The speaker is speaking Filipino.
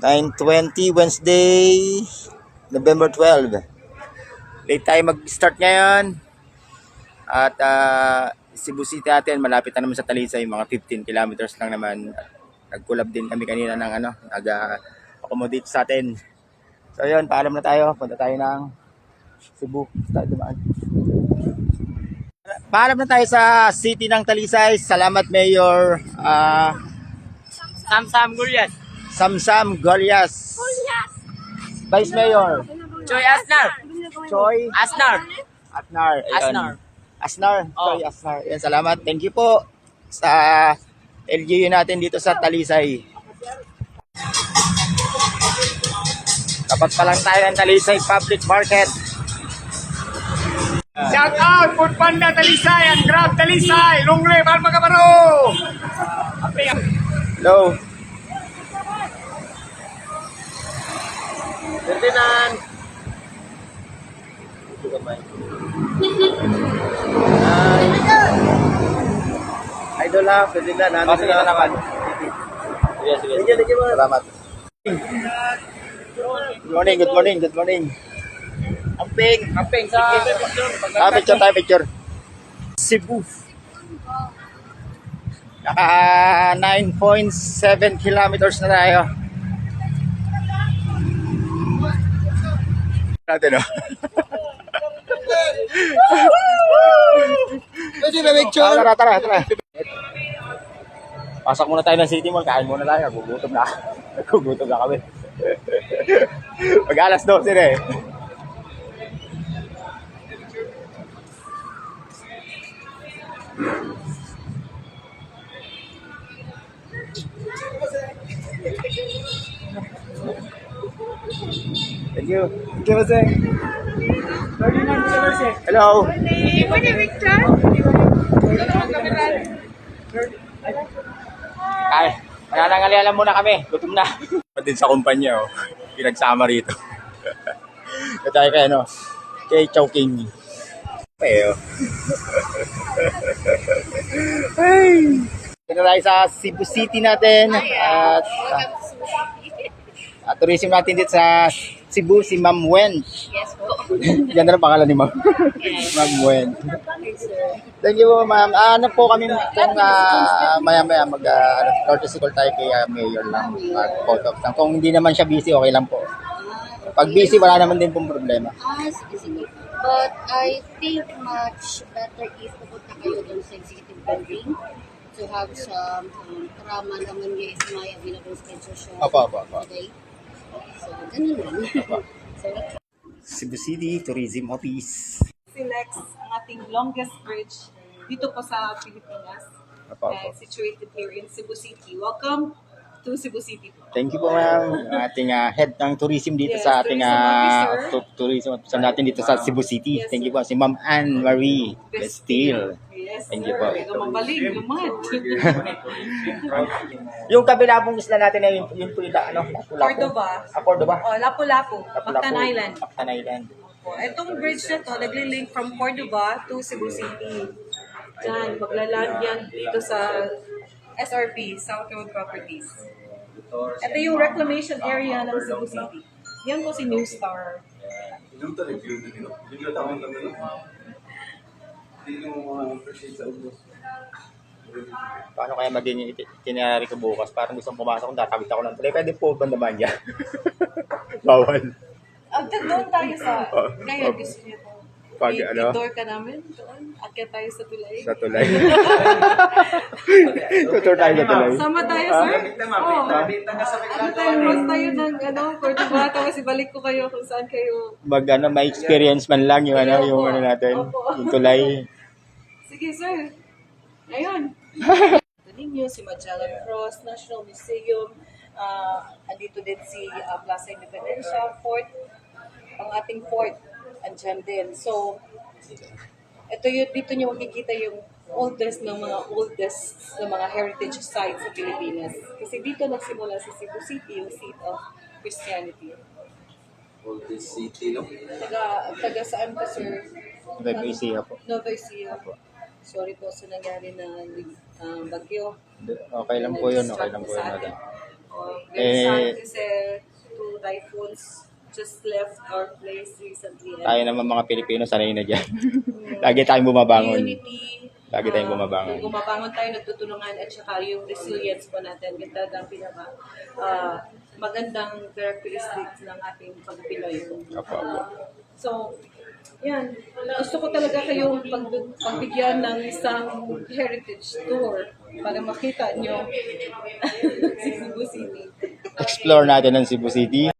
9:20 Wednesday, November 12. Late tayo mag-start ngayon. At Cebu City natin, malapit na naman sa Talisay, mga 15 kilometers lang naman. Nag-collab din kami kanina ng nag-accommodate sa atin. So yun, paalam na tayo. Punta tayo ng Cebu. Paalam na tayo sa city ng Talisay. Salamat Mayor Samsam Gulyas. Samsam Golias. Vice Mayor Choy Asnar. Choi Asnar. Asnar. Ayun. Asnar. Asnar. Oh. Choi Asnar. Yan, salamat. Thank you po sa LGU natin dito sa Talisay. Tapat pa lang tayo ng Talisay Public Market. Shout out Food Panda Talisay and Grab Talisay. Lungre Balmagabaro. Hello. Ferdinand. Idol ha, pwede na. Nandito na naman. Sige. Salamat. Good morning. Amping sa Picture. Cebu. Naka 9.7 kilometers na tayo. Natin o. Pwede ba picture? Tara. Pasok muna tayo ng City Mall, kain muna tayo. Nagugutom na kami. Pag alas 12 na eh. Thank you. Hello. Ay, nanangalialan muna kami. Gutom na. Din sa kumpanya, pinagsama rito. Ito tayo kay Chowking. Ay. Ito tayo sa Cebu City natin. At tourism natin dito sa Cebu, si Ma'am Wen. Yes po. Ganda ng pangalan ni Ma'am. Ma'am Wen. Thank you po, Ma'am. Ano po kami kung maya-maya courtesy call tayo kay Mayor lang. Photo lang. Kung hindi naman siya busy, okay lang po. Pag busy, wala naman din pong problema. Sige. But I think much better if pupunta kayo doon sa executive building to have some karama naman guys may available schedule siya. Opo. Okay. So, ganun lang. So, Cebu City Tourism Office. Silex, ang ating longest bridge dito po sa Pilipinas. Opo. Situated here in Cebu City. Welcome to Cebu City po. Thank you po, ma'am. Ang ating head ng tourism dito Yes, sa ating tourism tourism officer natin dito sa Cebu City. Yes, Thank you po, si Ma'am Anne Marie Bestil. Yes, Thank you sir. po. Ikaw mabaling, lumad. Yung kabila pong isla natin na yung pula, Cordoba. Cordoba. Oh, Lapu-Lapu, Mactan Island. Mactan Island. Po. Itong bridge na to, nagli-link from Cordoba to Cebu City. Diyan, maglaland yan dito sa SRP, South Road Properties. Ito yung reclamation area ng Cebu City. Yan po si New Star. Paano kaya maging itinerary ko bukas? Parang gusto kong pumasok kung tatawid ako ng tuloy. Pwede po ba naman yan? Bawal. Doon tayo sa, ngayon gusto niyo po. Pag I-door ka namin doon. Akyat tayo sa tulay. Sa tulay. Tutur tayo sa tulay. Sama tayo, sir. Oo. Cross tayo ng Cordoba. Tapos ibalik ko kayo kung saan kayo. May experience man lang yung natin. Opo. Yung tulay. Sige, sir. Ayun. Ito ninyo, si Magellan Cross, National Museum. Andito din si Plaza Independencia, Fort. Ang ating fort. Andyan din. So, dito nyo makikita yung oldest ng mga heritage sites sa Pilipinas. Kasi dito nagsimula sa Cebu City, yung seat of Christianity. Oldest city, no? Taga saan po, sir? Nueva Ecija po. Nueva Ecija. Sorry po sa nangyari na bagyo. Okay lang po yun. Okay lang po yun. Very sad kasi Philippines just left our place recently. And Tayo naman mga Pilipino, sanay na dyan. Lagi tayong bumabangon. unity. Lagi tayong bumabangon. Bumabangon tayo, nagtutulungan, at saka yung resilience po natin. Yung talagang magandang characteristics ng ating pag-Pinoy. Opo, opo. So, yan. Gusto ko talaga kayong pagbigyan ng isang heritage tour para makita nyo si Cebu City. Explore natin ang Cebu City.